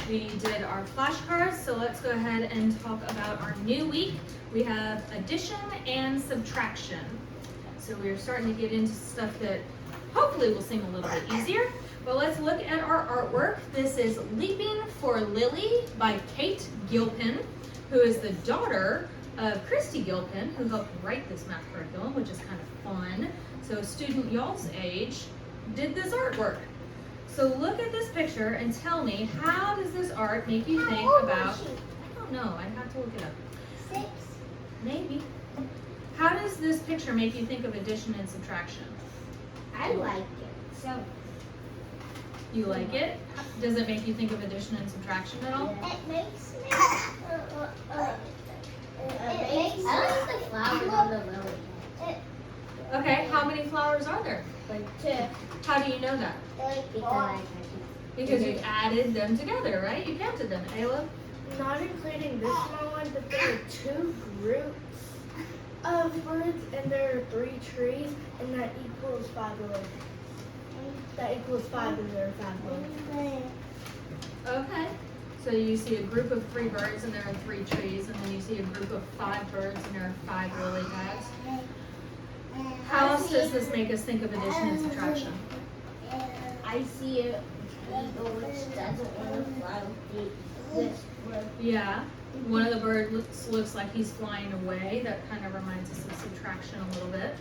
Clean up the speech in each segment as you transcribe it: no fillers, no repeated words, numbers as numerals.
We did our flashcards, so let's go ahead and talk about our new week. We have addition and subtraction. So we're starting to get into stuff that hopefully will seem a little bit easier. But let's look at our artwork. This is Leaping for Lily by Kate Gilpin, who is the daughter of Christy Gilpin, who helped write this math curriculum, which is kind of fun. So a student y'all's age did this artwork. So look at this picture and tell me, how does this art make you think about, I don't know, I'd have to look it up. 6. Maybe. How does this picture make you think of addition and subtraction? I like it. So You like it? Does it make you think of addition and subtraction at all? it makes me. I like the flowers on the lily. Okay, how many flowers are there? Like 2. How do you know that? Because you Mhm. added them together, right? You counted them. Ayla? Not including this small one, but there are 2 groups of birds, and there are 3 trees, and that equals 5 lilies. That equals 5, and there are 5 lilies. Okay. So you see a group of 3 birds and there are 3 trees, and then you see a group of 5 birds and there are 5 lily pads. How else does this make us think of addition and subtraction? I see a eagle which doesn't want to fly with this bird. Yeah. One of the birds looks like he's flying away. That kind of reminds us of subtraction a little bit.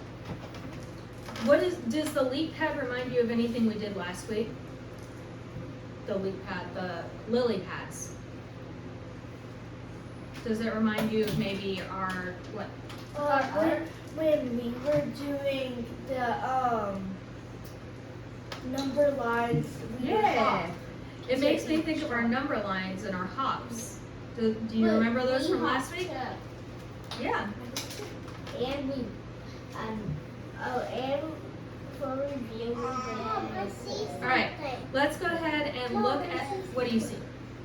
Does the leap pad remind you of anything we did last week? The leap pad, the lily pads. Does it remind you of maybe our, what? When we were doing the number lines, we would hop. It makes me think of our number lines and our hops. Do you remember those from last week? Yeah. And we, and for reviewing the. All right. Let's go ahead and look at, what do you see?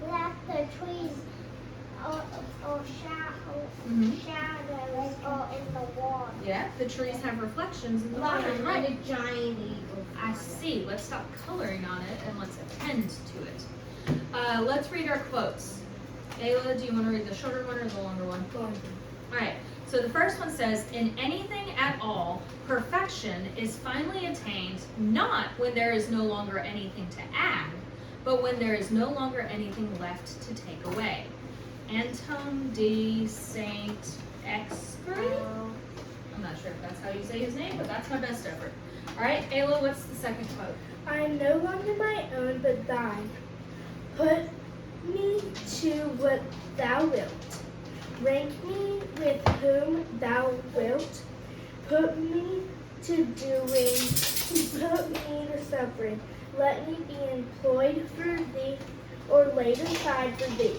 That the trees or shadows are in the water. Yeah, the trees have reflections in the water, right? A giant eagle. I see. Let's stop coloring on it and let's attend to it. Let's read our quotes. Ayla, do you want to read the shorter one or the longer one? All right. So the first one says, in anything at all, perfection is finally attained not when there is no longer anything to add, but when there is no longer anything left to take away. Anton de Saint-Exupéry? I'm not sure if that's how you say his name, but that's my best effort. All right, Ayla, what's the second quote? I am no longer my own, but thine. Put me to what thou wilt. Rank me with whom thou wilt. Put me to doing, put me to suffering. Let me be employed for thee, or laid aside for thee.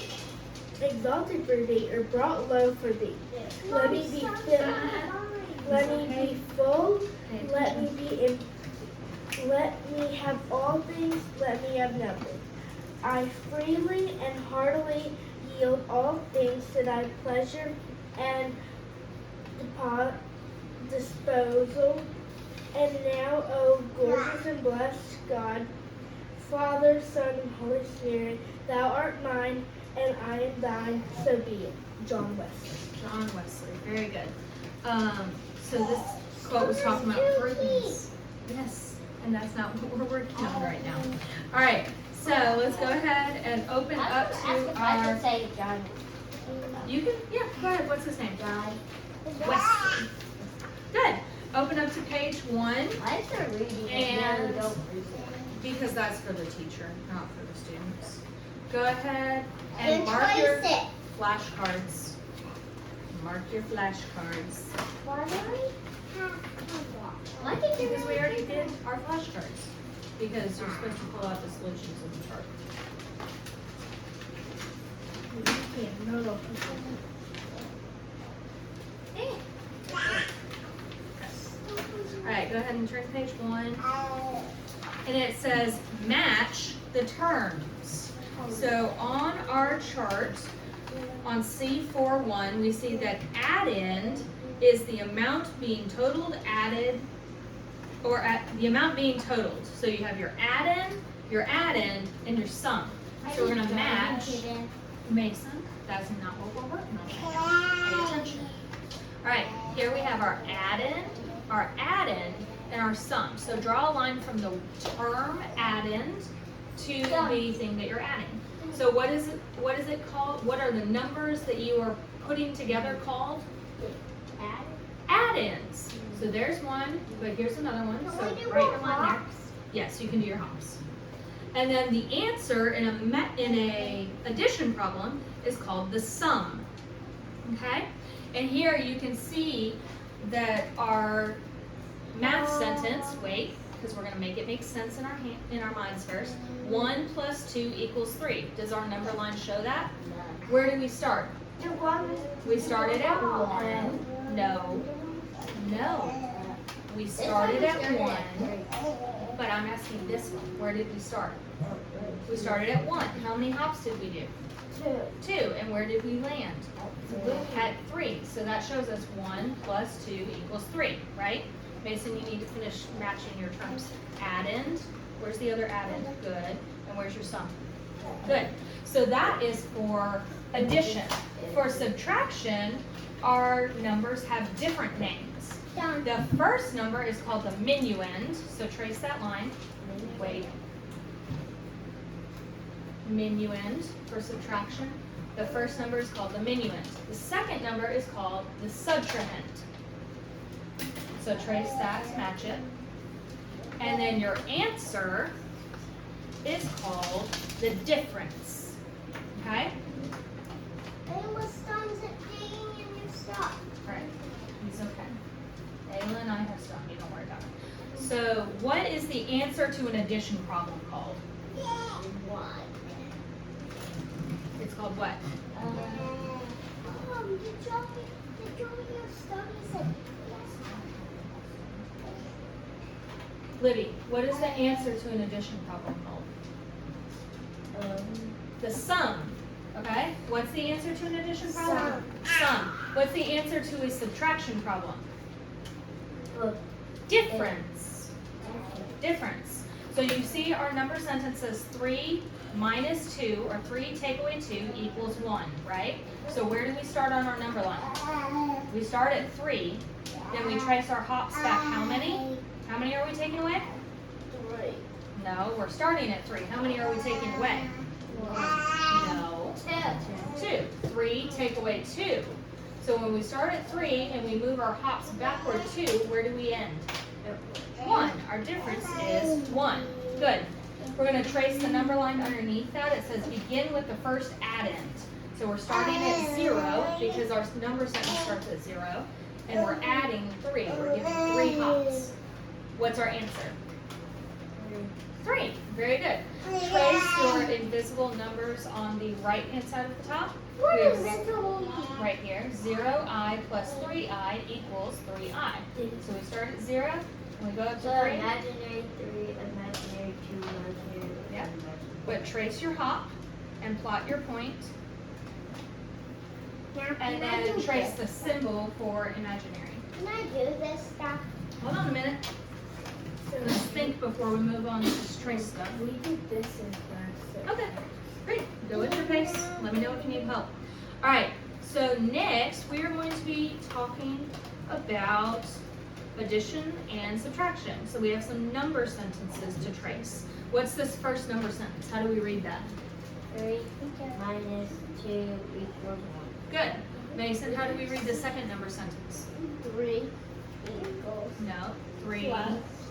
Exalted for thee, or brought low for thee. Let me be filled. Let me be full. Let me have all things. Let me have nothing. I freely and heartily yield all things to thy pleasure and disposal. And now, O gorgeous and blessed God, Father, Son, and Holy Spirit, thou art mine, and I am thine, so be it. John Wesley. John Wesley. Very good. So this quote was talking about fruits. Yes, and that's not what we're working on right now. All right, so let's go ahead and open up to our. Say John. You can, yeah, go ahead. What's his name? John. Wesley. Good. Open up to page 1 Why is there reading And- don't read it? because that's for the teacher, not for the students. Go ahead and And mark your trace it. flashcards. Mark your flashcards. Why do we have to walk? Why did you Because we already did our flashcards. Because you're supposed to pull out the solutions of the chart. All right, go ahead and turn to page 1. And it says match the terms. So on our chart, on C41, we see that addend is the amount being totaled, added, or the amount being totaled. So you have your addend, and your sum. So we're gonna match Mason. That's not what we're working on right now. Pay attention. All right, here we have our addend, and our sum. So draw a line from the term addend to the thing that you're adding. So what is it called? What are the numbers that you are putting together called? Addends. So there's one, but here's another one. So write your line there. Yes, you can do your hops. And then the answer in a addition problem is called the sum. Okay? And here you can see that our math sentence, wait, because we're going to make it make sense in our minds first. 1 plus 2 equals 3. Does our number line show that? Where did we start? We started at 1. No. We started at 1. But I'm asking this one. Where did we start? We started at 1. How many hops did we do? 2. And where did we land? At 3. So that shows us 1 plus 2 equals 3, right? Mason, you need to finish matching your terms. Addend. Where's the other addend? Good. And where's your sum? Good. So that is for addition. For subtraction, our numbers have different names. The first number is called the minuend. So trace that line. Wait. Minuend for subtraction. The first number is called the minuend. The second number is called the subtrahend. So trace that to match it. And then your answer is called the difference. Okay? And what stops it paying and you stop? Right. It's okay. Ayla and I have stuff. You don't worry about it. So what is the answer to an addition problem called? One. It's called what? Did you your studies at Libby, what is the answer to an addition problem called? The sum. Okay? What's the answer to an addition problem? Sum. What's the answer to a subtraction problem? Difference. Difference. So you see our number sentence says 3 minus 2, or 3 take away 2 equals 1, right? So where do we start on our number line? We start at 3, then we trace our hops back. How many? How many are we taking away? 3. No, we're starting at 3. How many are we taking away? 1. No. 2. 2. 3 take away 2. So when we start at 3 and we move our hops backward 2, where do we end? 1. Our difference is 1. Good. We're going to trace the number line underneath that. It says begin with the first addend. So we're starting at 0 because our number sentence starts at 0. And we're adding 3. We're giving 3 hops. What's our answer? 3. Very good. Trace your invisible numbers on the right-hand side of the top. We have right here, 0i plus 3i equals 3i. So we start at 0, and we go up to 3. Imaginary 3, imaginary 2, imaginary 1. Yeah. But trace your hop and plot your point. And then trace the symbol for imaginary. Can I do this stuff? Hold on a minute. Let's think before we move on to just trace stuff. We did this in class. Okay, great. Go at your pace. Let me know if you need help. All right, so next we are going to be talking about addition and subtraction. So we have some number sentences to trace. What's this first number sentence? How do we read that? 3 minus 2 equals 1. Good. Mason, how do we read the second number sentence? 3 equals No, 3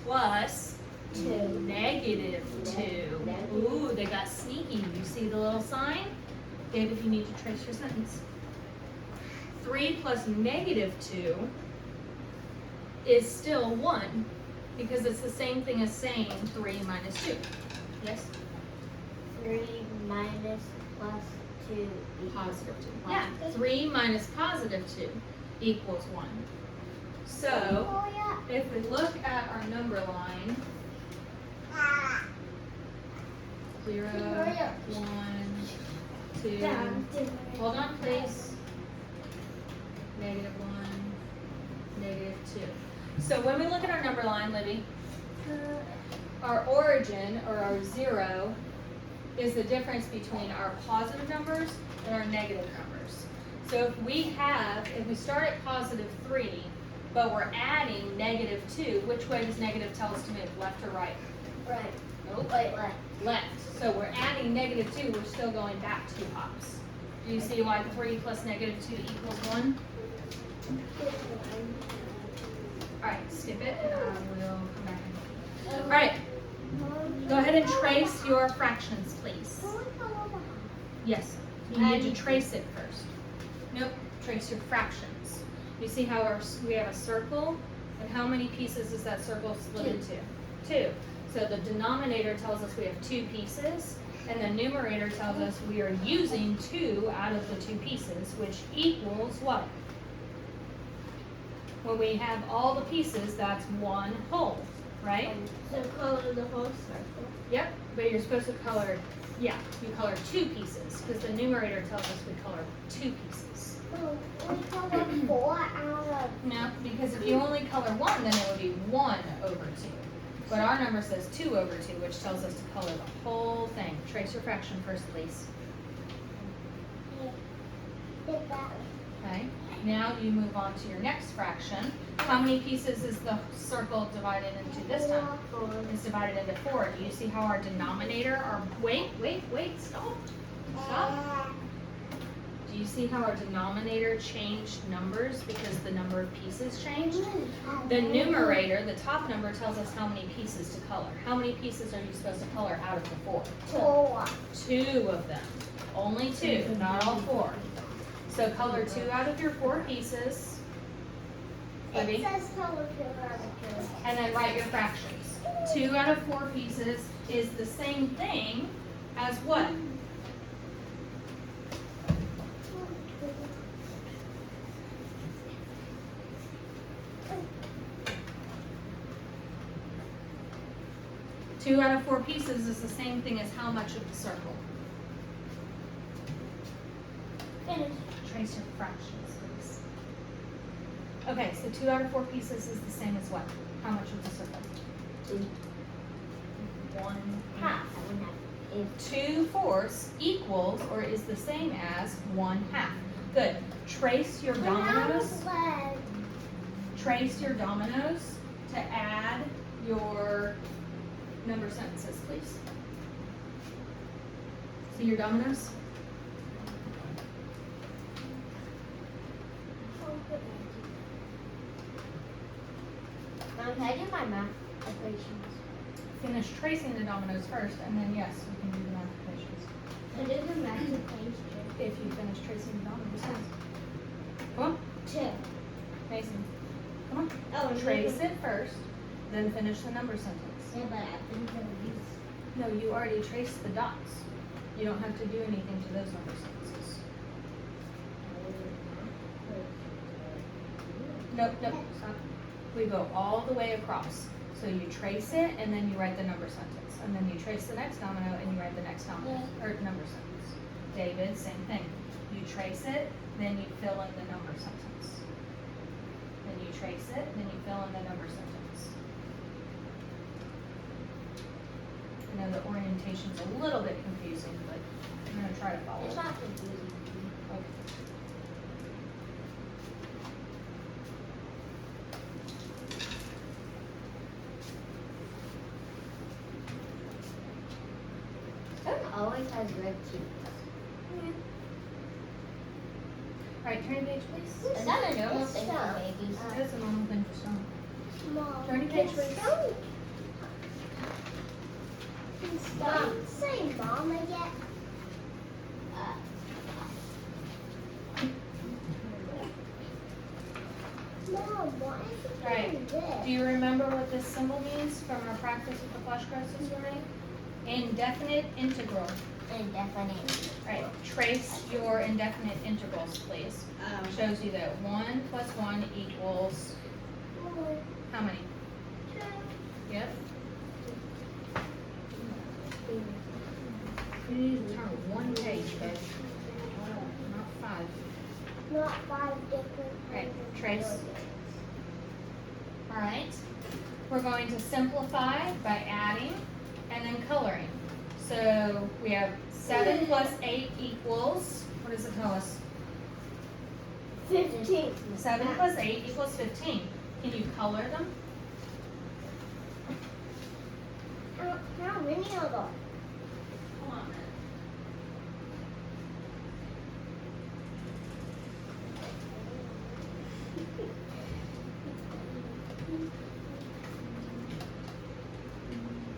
plus 2. negative 2. Ooh, they got sneaky. You see the little sign? David, you need to trace your sentence. 3 plus negative 2 is still 1 because it's the same thing as saying 3 minus 2. Yes? 3 minus plus 2 equals Positive 2. Yeah, 3 minus positive 2 equals 1. So, if we look at our number line, 0, 1, 2, hold on please, negative 1, negative 2. So when we look at our number line, Libby, our origin, or our 0, is the difference between our positive numbers and our negative numbers. So if we start at positive 3, but we're adding -2, which way does negative tell us to move, left or right? Right. Nope. Wait, left. Left. So we're adding -2, we're still going back 2 hops. Do you see why 3 plus -2 equals 1? Alright, skip it and I will come back in. Alright, go ahead and trace your fractions, please. Yes, you need to trace it first. Nope, trace your fractions. You see how we have a circle, and how many pieces is that circle split into? 2. So the denominator tells us we have 2 pieces, and the numerator tells us we are using 2 out of the 2 pieces, which equals what? When we have all the pieces, that's 1 whole, right? So color the whole circle. Yep, but you're supposed to color, you color 2 pieces, because the numerator tells us we color 2 pieces. We color 4 out of. No, because if you only color 1, then it would be 1 over 2. But our number says 2 over 2, which tells us to color the whole thing. Trace your fraction first, please. Okay, now you move on to your next fraction. How many pieces is the circle divided into this time? It's divided into 4. Do you see how our denominator, wait, stop. Do you see how our denominator changed numbers because the number of pieces changed? The numerator, the top number, tells us how many pieces to color. How many pieces are you supposed to color out of the 4? 4. 2 of them. Only 2, not all 4. So color 2 out of your 4 pieces. It says color 2 out of 2. And then write your fractions. 2 out of 4 pieces is the same thing as what? Two out of 4 pieces is the same thing as how much of the circle? Finish. Trace your fractions, please. Okay, so 2 out of 4 pieces is the same as what? How much of the circle? 1 half. 2/4 equals or is the same as 1/2. Good. Trace your dominoes. Trace your dominoes to add your number sentences, please. See your dominoes? I'm taking my math equations. Finish tracing the dominoes first, and then yes, you can do the multiplications. I did the math equations. If you finish tracing the dominoes first. Come on, 2. Mason. Come on. Oh, Trace it first, then finish the number sentence. Yeah, but I think these. No, you already traced the dots. You don't have to do anything to those number sentences. Nope, stop. We go all the way across. So you trace it, and then you write the number sentence. And then you trace the next domino, and you write the next domino, or number sentence. David, same thing. You trace it, then you fill in the number sentence. Then you trace it, then you fill in the number sentence. I know the orientation's a little bit confusing, but I'm going to try to follow It's it. not confusing. Okay. Always has red teeth. Alright, turn the page, please. Is that a normal thing for babies? That's a normal thing for some. Mom, Turn the page, please. Don't say mama yet. Mom, why is it Right. doing this? Do you remember what this symbol means from our practice with the flashcards this morning? Indefinite integral. Indefinite. Right, trace your indefinite integrals, please. Shows you that 1 plus 1 equals how many? 2. Yep. You need to turn one page, babe. Not 5. Not 5 different. Right, trace. Alright, we're going to simplify by adding and then coloring. So we have 7 plus 8 equals, what does it tell us? 15. 7 plus 8 equals 15. Can you color them? How many of them? Come on.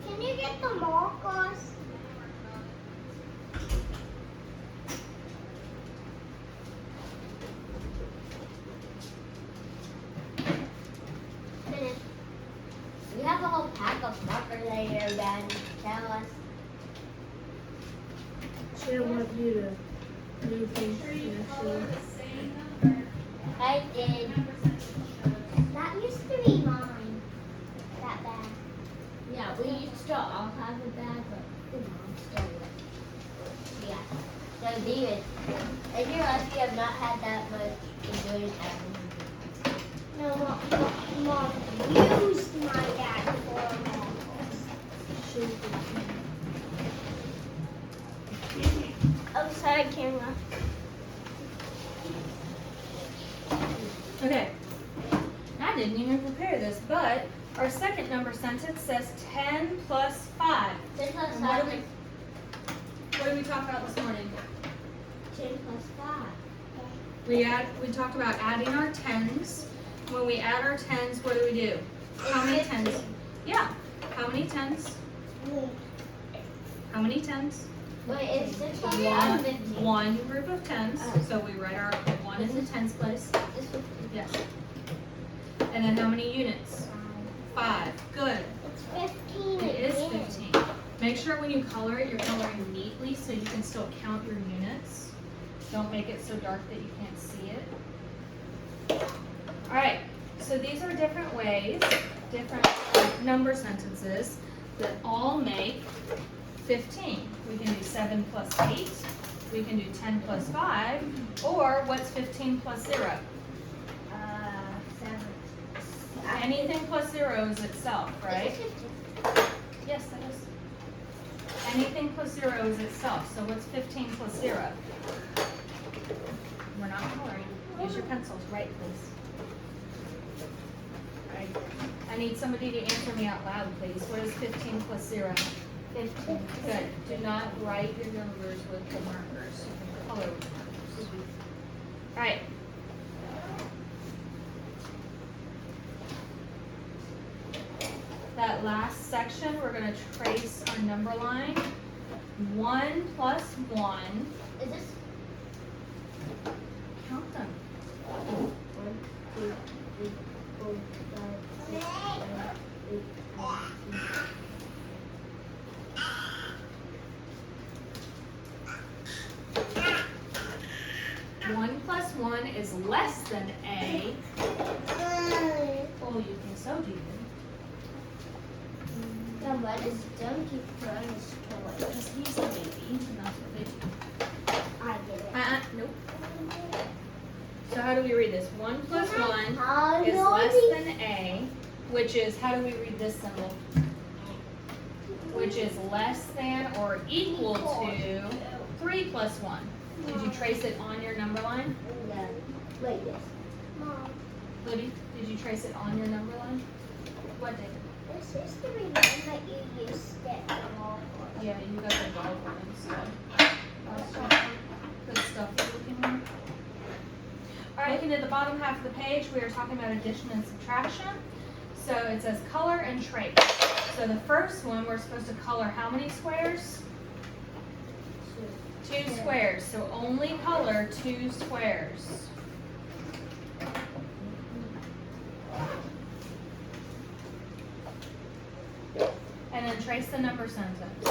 Can you get the markers? Finish. We have a whole pack of markers right here, Dad. Tell us. She don't want you to move things. I did. That used to be mine. That bag. Yeah, we used to all have a bag, but the mom still would. Yeah. So David, if you're lucky, you have not had that much enjoyment at home. No, Mom used my dad for marbles. Oh, sorry, camera. Okay. I didn't even prepare this, but our second number sentence says 10 plus 5. 10 plus And 5 what did we talk about this morning? 10 plus 5. We talked about adding our tens. When we add our tens, what do? How many tens? Yeah. How many tens? How many tens? Wait, it's 6 plus 5 is 15. One group of tens. So we write our 1 in the tens place. It's 15. Yes. And then how many units? 5. Good. It's 15 It is again. 15. Make sure when you color it, you're coloring neatly so you can still count your units. Don't make it so dark that you can't see it. Alright, so these are different ways, different number sentences that all make 15. We can do 7 plus 8, we can do 10 plus 5, or what's 15 plus 0? 7. Anything plus 0 is itself, right? Is it 15? Yes, that is. Anything plus 0 is itself, so what's 15 plus 0? We're not coloring. Use your pencils, right, please. Alright. I need somebody to answer me out loud, please. What is 15 plus 0? 15. Good. Do not write your numbers with the markers. You can color with markers. Alright. That last section, we're going to trace our number line. 1 plus 1. Is this Count them. 1, 2, 3, 4, 5, 6, 7, 8, 9, 1 plus 1 is less than A. 10. Oh, you think so, do you? Then why does Dom keep throwing his toy? Because he's a baby, and that's what they do. I get it. Nope. So how do we read this? 1 plus 1 How is do less we- than A, which is, how do we read this symbol? Which is less than or equal to 3 plus 1. Did you trace it on your number line? Yeah. Like this. Mom, Libby, did you trace it on your number line? What did? this is the one that you used it for. Yeah, you got the ball one instead. Good stuff you're looking at. Alright, looking at the bottom half of the page, we are talking about addition and subtraction. So it says color and trace. So the first one, we're supposed to color how many squares? 2 squares. So only color 2 squares. And then trace the number sentence.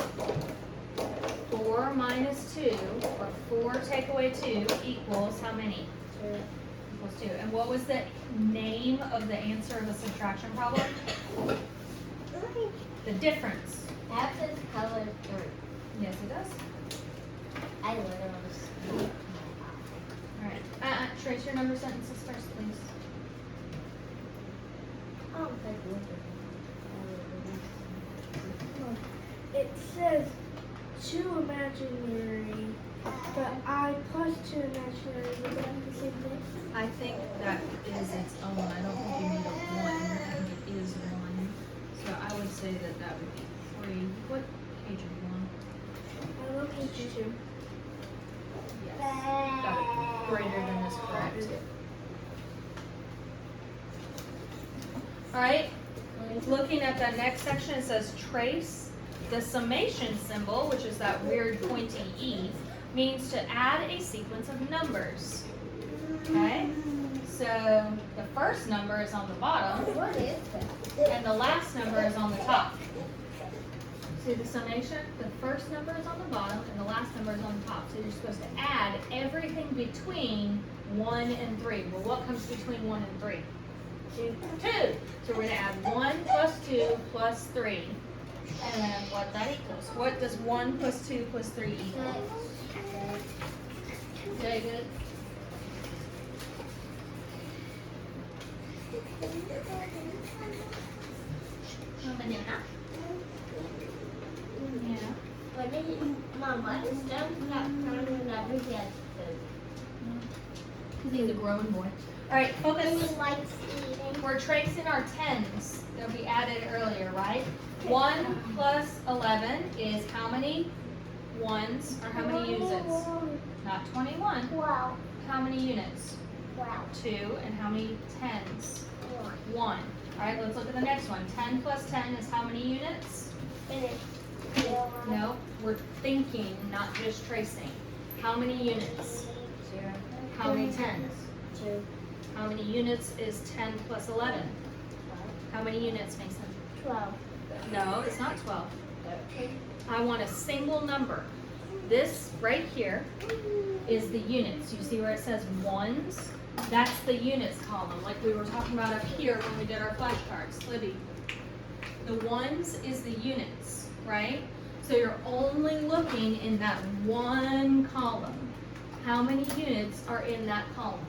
4 minus 2, or 4 take away 2, equals how many? 2. Equals 2. And what was the name of the answer of a subtraction problem? The difference. That says color 3. Yes, it does. I literally see. Alright. Trace your number sentences first, please. I don't think we It says 2 imaginary, but I plus 2 imaginary. Would that be the same thing? I think that is its own. I don't think you need a 1. I think it is 1. So I would say that that would be 3. What page are you on? I love page 2. Yes. Got it. Greater than this, correct? All right. Looking at that next section, it says trace. The summation symbol, which is that weird pointy E, means to add a sequence of numbers. Okay? So the first number is on the bottom, What is that? and the last number is on the top. See the summation? The first number is on the bottom, and the last number is on the top. So you're supposed to add everything between 1 and 3. Well, what comes between 1 and 3? 2. So we're going to add 1 plus 2 plus 3. And then what that equals. What does 1 plus 2 plus 3 equal? David? Yeah. Mom, why does Doug not come to never get food? Because he's a grown boy. All right, focus. He likes eating. We're tracing our tens that we added earlier, right? 1 plus 11 is how many ones or how many units? Not 21. 12. How many units? 12. 2. And how many tens? 1. 1. All right, let's look at the next one. 10 plus 10 is how many units? Finish. No, we're thinking, not just tracing. How many units? 0. How many tens? 2. How many units is 10 plus 11? 12. How many units, Mason? 12. No, it's not 12. 13. I want a single number. This right here is the units. You see where it says ones? That's the units column, like we were talking about up here when we did our flashcards. Libby, the ones is the units, right? So you're only looking in that one column. How many units are in that column?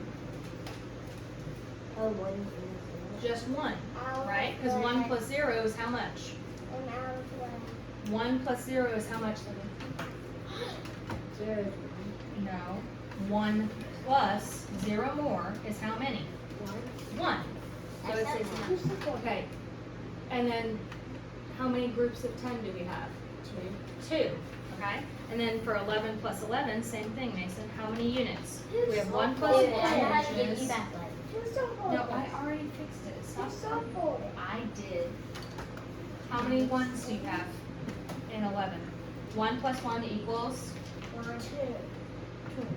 Oh, 1. Just 1, right? Because 1 plus 0 is how much? 1 plus 0 is how much, Libby? 0. No. 1 plus 0 more is how many? 1. So it says 1. Okay. And then how many groups of 10 do we have? 2. Okay. And then for 11 plus 11, same thing, Mason. How many units? We have 1 plus 1, which is... No, I already fixed it. Stop. I did. How many ones do you have in 11? 1 plus 1 equals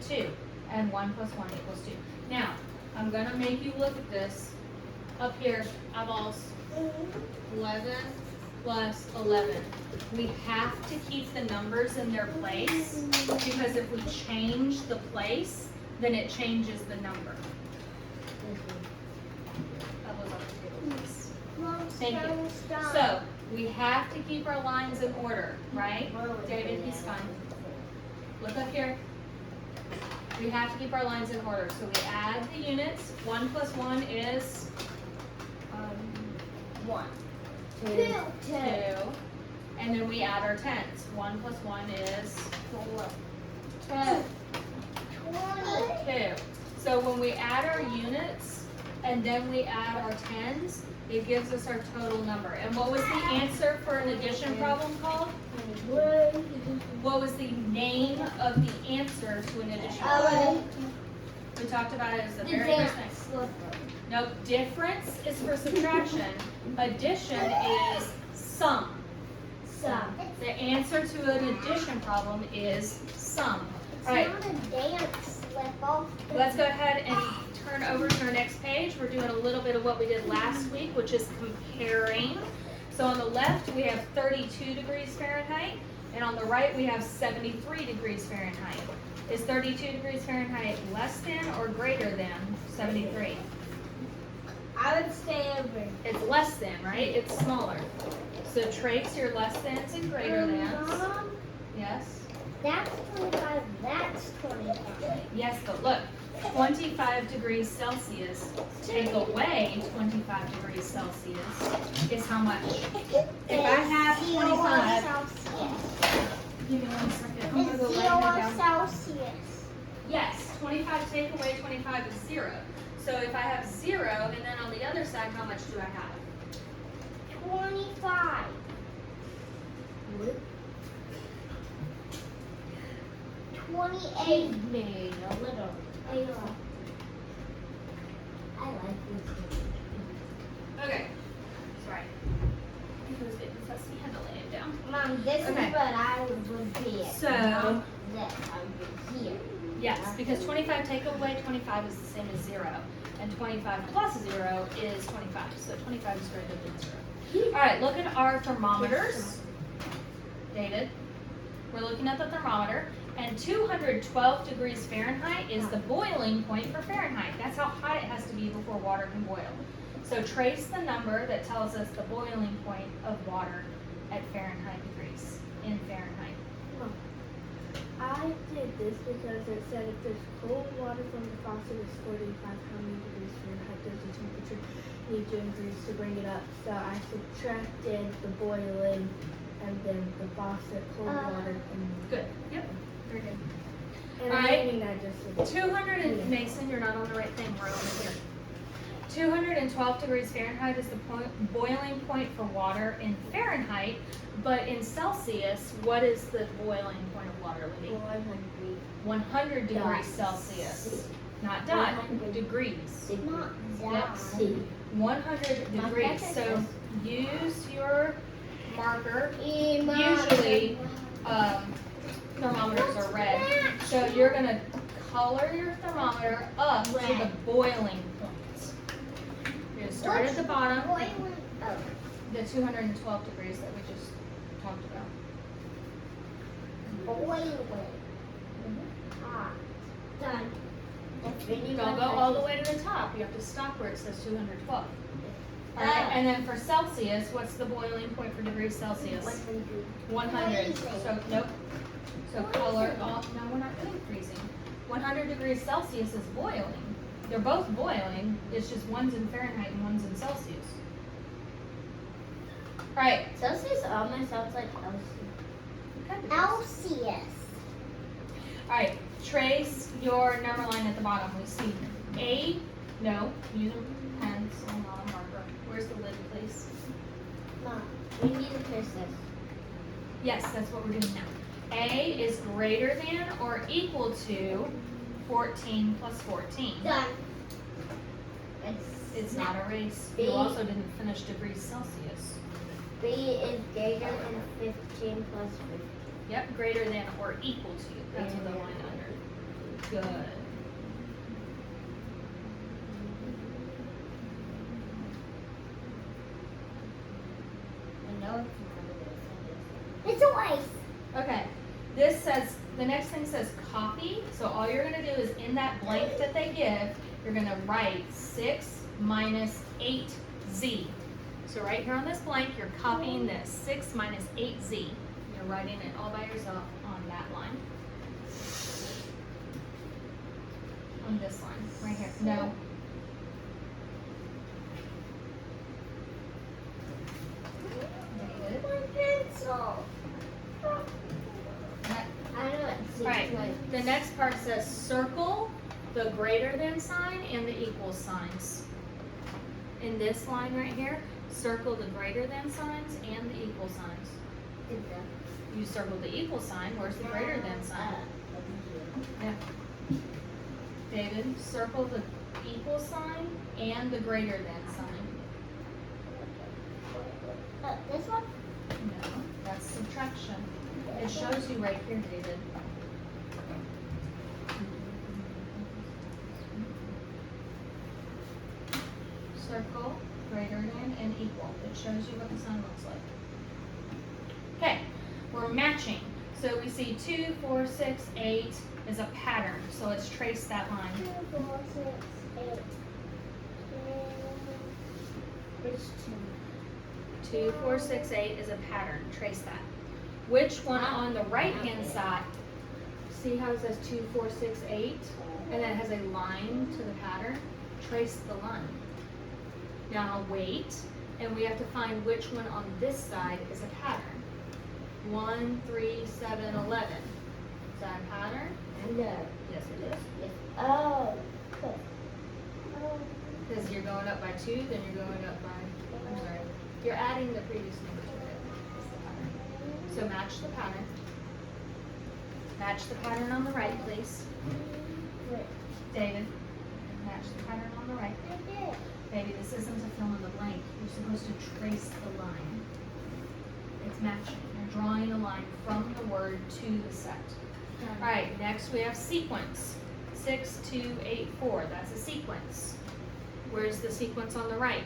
2. And 1 plus 1 equals 2. Now, I'm going to make you look at this. Up here, eyeballs. 11 plus 11. We have to keep the numbers in their place, because if we change the place, then it changes the number. That was on the table, please. Thank you. So, we have to keep our lines in order, right? David, he's fine. Look up here. We have to keep our lines in order. So we add the units. 1 plus 1 is 1. 2. 2. And then we add our tens. 1 plus 1 is 2. 2. So when we add our units and then we add our tens, it gives us our total number. And what was the answer for an addition problem called? What was the name of the answer to an addition problem? We talked about it as the very first thing. No, difference is for subtraction. Addition is sum. The answer to an addition problem is sum. All right. Let's go ahead and turn over to our next page. We're doing a little bit of what we did last week, which is comparing. So on the left, we have 32 degrees Fahrenheit, and on the right, we have 73 degrees Fahrenheit. Is 32 degrees Fahrenheit less than or greater than 73? I would stay over. It's less than, right? It's smaller. So trace your less thans and greater thans. Mom, Yes? that's 25, that's 25. Yes, but look, 25 degrees Celsius, take away 25 degrees Celsius is how much? If I have 25, give me 1 Yes, 25 take away 25 is 0. So if I have 0, and then on the other side, how much do I have? 25. What? 28. Made a little. I like this. Okay. Sorry. It was big and fussy. Had to lay it down. Mom, this Okay. is what I would be. So- Not this. I would be here. Yes, because 25 take away 25 is the same as 0. And 25 plus 0 is 25. So 25 is greater than 0. All right, look at our thermometers. David, we're looking at the thermometer. And 212 degrees Fahrenheit is the boiling point for Fahrenheit. That's how hot it has to be before water can boil. So trace the number that tells us the boiling point of water at Fahrenheit degrees, in Fahrenheit. I did this because it said if there's cold water from the faucet is 45, how many degrees Fahrenheit does the temperature need to increase to bring it up? So I subtracted the boiling and then the faucet cold water and Good. Yep. Very good. and All I'm right. aiming that just 200 and Mason, you're not on the right thing. We're over here. 212 degrees Fahrenheit is the boiling point for water in Fahrenheit, but in Celsius, what is the boiling point of water, Libby? 100 degrees Dot. Celsius. Not dot, 100. degrees. Not Yep. that. 100 degrees. So use your marker. Usually, Thermometers are red. So you're going to color your thermometer up to the Red. boiling point. You're going to start at the bottom, Oh, the 212 degrees that we just talked about. boiling. Hot. Done. That's really Don't go all the way to the top. You have to stop where it says 212. All right, and then for Celsius, what's the boiling point for degrees Celsius? 100. So, nope. So color, oh, no, we're not doing freezing. 100 degrees Celsius is boiling. They're both boiling. It's just one's in Fahrenheit and one's in Celsius. All right. Celsius almost sounds like Celsius. All right. Trace your number line at the bottom. We see A. No, use a pencil, not a marker. Where's the lid, please? Mom, we need to trace this. Yes, that's what we're doing now. A is greater than or equal to 14 plus 14. Done. It's not a race. B. You also didn't finish degrees Celsius. B is greater than 15 plus 15. Yep, greater than or equal to. That's what the line under. Good. I know it's a waste. Okay. This says, the next thing says copy. So all you're going to do is in that blank that they give, you're going to write 6 minus 8z. So right here on this blank, you're copying this. 6 minus 8z. You're writing it all by yourself on that line. On this line, right here. No. David. My pencil. I know it's Alright, the next part says circle the greater than sign and the equal signs. In this line right here, circle the greater than signs and the equal signs. You circle the equal sign, where's the greater than sign? Yeah. David, circle the equal sign and the greater than sign. This one? No, that's subtraction. It shows you right here, David. Circle, greater than, and equal. It shows you what the sign looks like. Okay, we're matching. So we see 2, 4, 6, 8 is a pattern. So let's trace that line. 2, 4, 6, 8. Which 2, 4, 6, 8 is a pattern. Trace that. Which one on the right-hand side? See how it says 2, 4, 6, 8? And then it has a line to the pattern? Trace the line. Now wait, and we have to find which one on this side is a pattern. 1, 3, 7, 11. Is that a pattern? No. Yes, it is. Yes. Oh. Cool. Oh. Because you're going up by 2, then you're going up by, I'm sorry, you're adding the previous number to it. So match the pattern. Match the pattern on the right, please. Wait. David, match the pattern on the right. I did. Baby, this isn't a fill in the blank. You're supposed to trace the line. It's matching. You're drawing a line from the word to the set. All right, next we have sequence. 6, 2, 8, 4. That's a sequence. Where's the sequence on the right?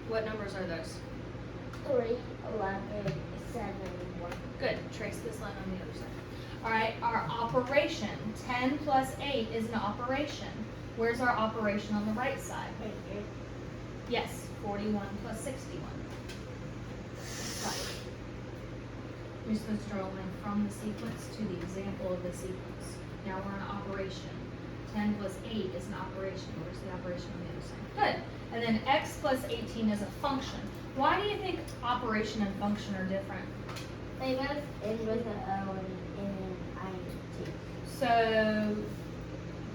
What numbers are those? 3, 11, 7, 1. Good. Trace this line on the other side. All right, our operation. 10 plus 8 is an operation. Where's our operation on the right side? Right here. Yes, 41 plus 61. Right. You're supposed to draw a line from the sequence to the example of the sequence. Now we're on operation. 10 plus 8 is an operation. Where's the operation on the other side? Good. And then x plus 18 is a function. Why do you think operation and function are different? They both end with an O and an ING. So,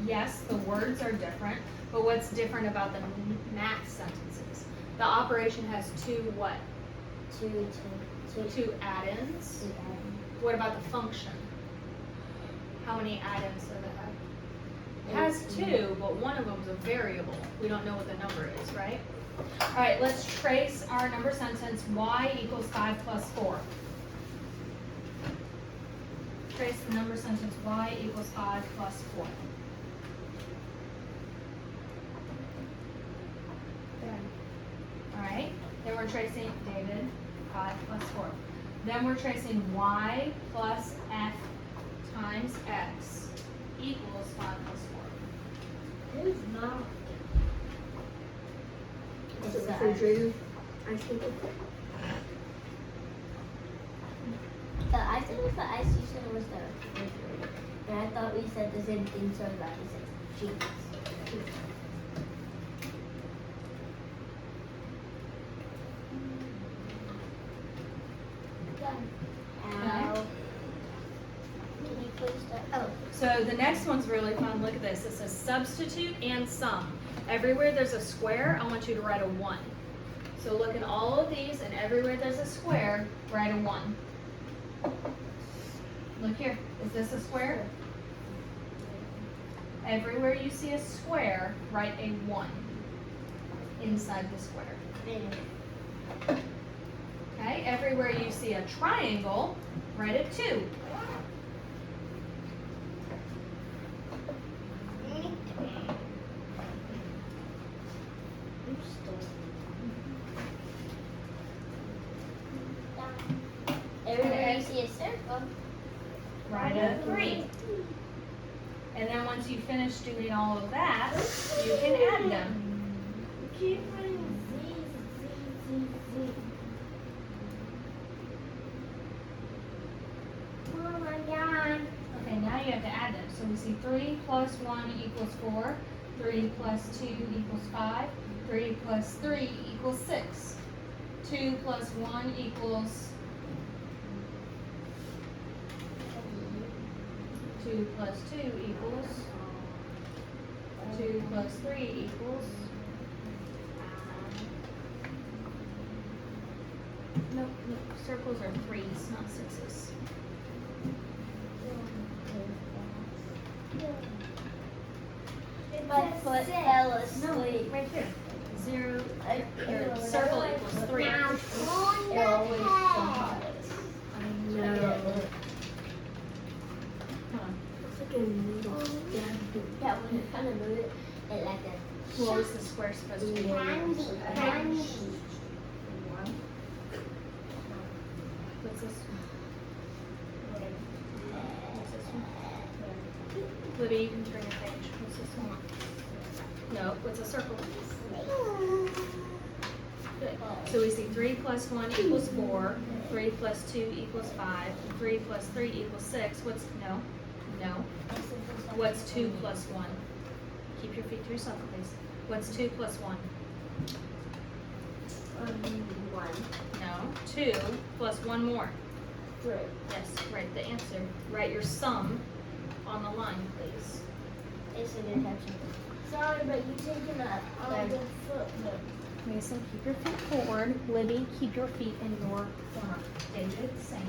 yes, the words are different, but what's different about the math sentences? The operation has 2 what? Two. 2 add-ins. What about the function? How many add-ins does it have? It has 2, but one of them is a variable. We don't know what the number is, right? All right, let's trace our number sentence y equals 5 plus 4. Trace the number sentence y equals 5 plus 4. All right, then we're tracing David, 5 plus 4. Then we're tracing y plus f times x equals 5 plus 4. Who's mom? Is it refrigerator? Ice cream? I think with the ice you said was the refrigerator. And I thought we said the same thing, so that we said cheese. Ow. Can you please start? Oh. So the next one's really fun. Look at this. It says substitute and sum. Everywhere there's a square, I want you to write a 1. So look at all of these, and everywhere there's a square, write a 1. Look here. Is this a square? Everywhere you see a square, write a 1 inside the square. Okay, everywhere you see a triangle, write a 2. Everywhere you see a circle, Write a 3. And then once you finish doing all of that, you can add them. keep writing Z. Oh my god. Okay, now you have to add them. So we see 3 plus 1 equals 4. 3 plus 2 equals 5. 3 plus 3 equals 6. 2 plus 1 equals 2 plus 2 equals 2 plus 3 equals no, circles are 3s, not 6s. My foot fell asleep. Right here. 0, or circle equals 3. It always does. No. Come on. It's like a needle. Yeah, when you kind of move it, it like that. What was the square supposed to be? Candy. What's this one? What's this one? Libby, you can turn your page. What's this one? No, what's a circle? Good. So we see 3 plus 1 equals 4. 3 plus 2 equals 5. 3 plus 3 equals 6. What's, no, no. What's 2 plus 1? Keep your feet to yourself, please. What's 2 plus 1? 1. No. 2 plus 1 more. 3. Yes, write the answer. Write your sum on the line, please. It's a good touch. Sorry, but you taking a good footnote. Mason, keep your feet forward. Libby, keep your feet in your corner. David, same.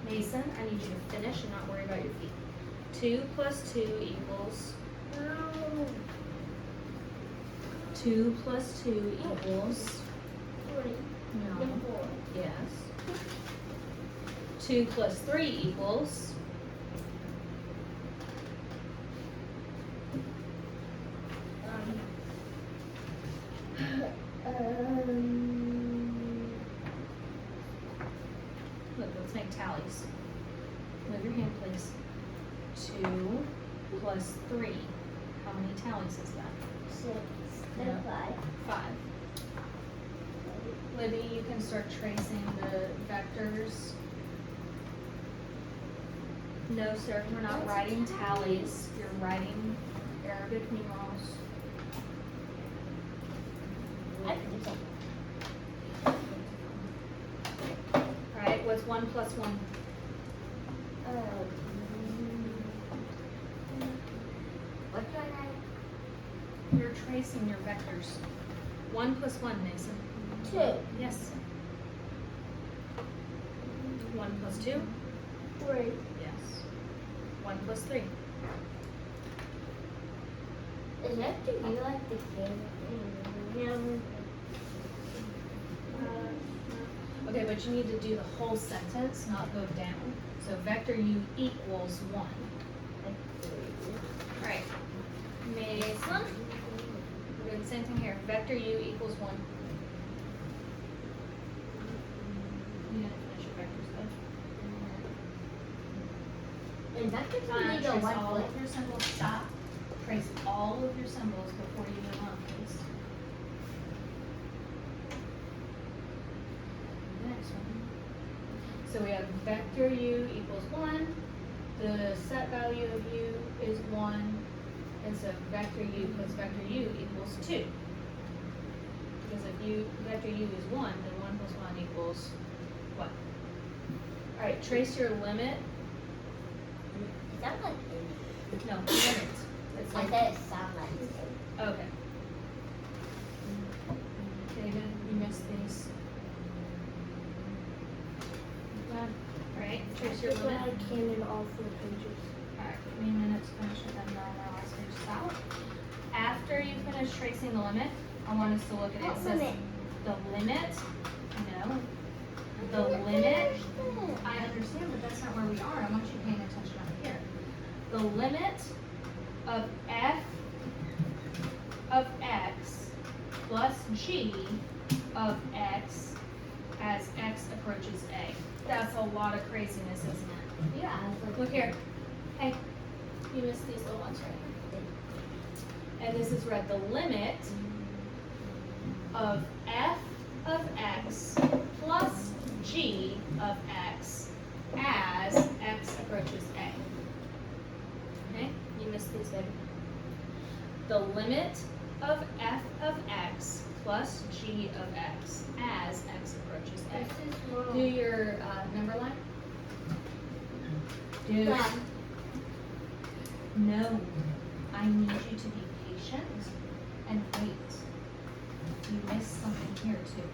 Mason, I need you to finish and not worry about your feet. 2 plus 2 equals. No. 2 plus 2 equals. 3. No. And 4. Yes. 2 plus 3 equals. Look, let's make tallies. Move your hand, please. 2 plus 3. How many tallies is that? 6 No. and 5. 5. Libby, you can start tracing the vectors. No, sir, we're not What's writing tallies? tallies. You're writing Arabic numerals. I can do that. Alright, what's 1 plus 1? What can You're tracing your vectors. 1 plus 1, Mason. 2. Yes. 1 plus 2? 3. Yes. 1 plus 3. Is that to you like the kid? No. Okay, but you need to do the whole sentence, not go down. So vector u equals 1. Alright. Mason, we're doing the same thing here. Vector u equals 1. You didn't finish your vectors though. Is that just Fine, me go trace one all foot? of your symbols. Stop. Trace all of your symbols before you move on, please. Next one. So we have vector u equals 1. The set value of u is 1. And so vector u plus vector u equals 2. Because if vector u is 1, then 1 plus 1 equals what? Alright, trace your limit. Is that like No, limit. It's I like, said it sound like okay. David, you missed these. Alright, trace your That's why limit. I came in all 4 pages. Alright, give me a minute to finish it, then our last page is out. After you finish tracing the limit, I want us to look at it. It What says limit? the limit. No. The limit. I understand, but that's not where we are. I want you paying attention up here. The limit of f of x plus g of x as x approaches a. That's a lot of craziness, isn't it? Yeah. Look here. Hey, you missed these little ones right here. And this is read the limit of f of x plus g of x as x approaches a. Okay, you missed these, baby. The limit of f of x plus g of x as x approaches a. This is wrong. Do your number line. Do. Yeah. No, I need you to be patient and wait. You missed something here too.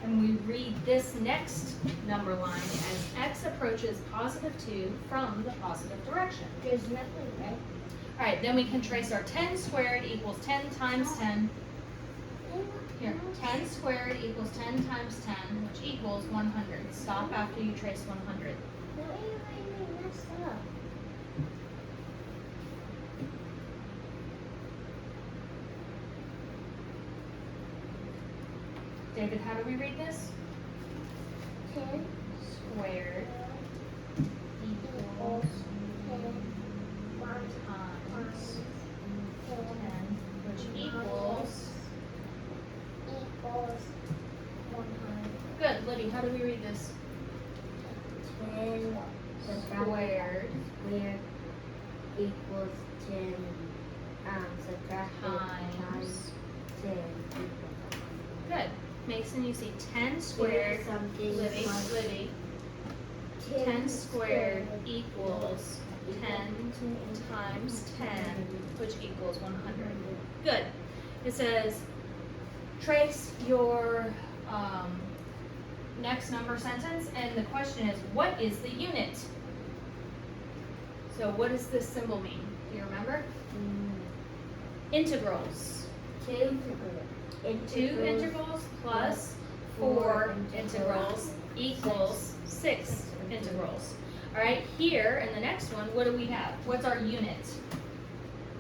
And we read this next number line as x approaches positive 2 from the positive direction. There's nothing, right? All right, then we can trace our 10 squared equals 10 times 10. Here, 10 squared equals 10 times 10, which equals 100. Stop after you trace 100. No, you made me mess up. David, how do we read this? 10 Squared equals 10 times 10, which equals. equals 100. Good, Libby, how do we read this? 10 Squared equals 10 subtracted times. 10 Good. Mason, you see 10 squared. something Libby, like Libby. 10 squared equals 10 times 10, which equals 100. Good. It says, trace your next number sentence, and the question is, what is the unit? So what does this symbol mean? Do you remember? Integrals. 2 integrals plus 4 integrals equals 6 integrals. All right, here in the next one, what do we have? What's our unit?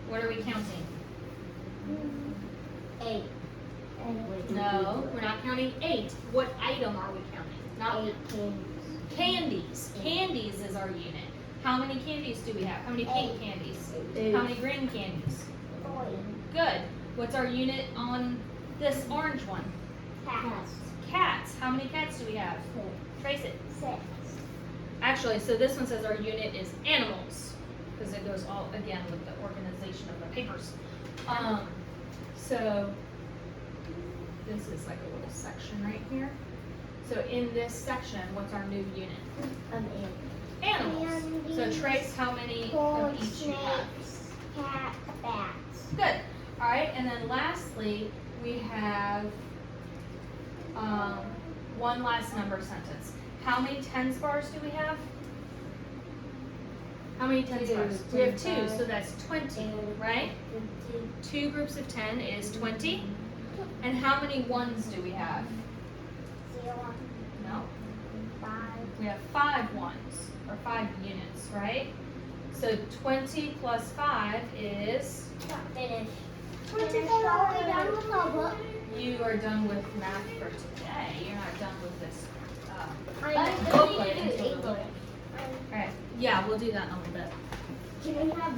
What are we counting? 8. No, we're not counting 8. What item are we counting? Not 8 candies. Candies is our unit. How many candies do we have? How many pink candies? How many green candies? 4. Good. What's our unit on this orange one? Cats. Cats. How many cats do we have? 6. Trace it. 6. Actually, so this one says our unit is animals, because it goes all, again, with the organization of the papers. So this is like a little section right here. So in this section, what's our new unit? Animals. So trace how many of each you have. Snakes, cat, bats. Good. All right, and then lastly, we have one last number sentence. How many tens bars do we have? How many tens bars? We have 2, so that's 20, right? 2 groups of 10 is 20. And how many ones do we have? 0. No. 5. We have 5 ones, or 5 units, right? So 20 plus 5 is? Finish. 25. You are done with math for today. You're not done with this I booklet need to do until the English. All right. Yeah, we'll do that in a little bit. Can we have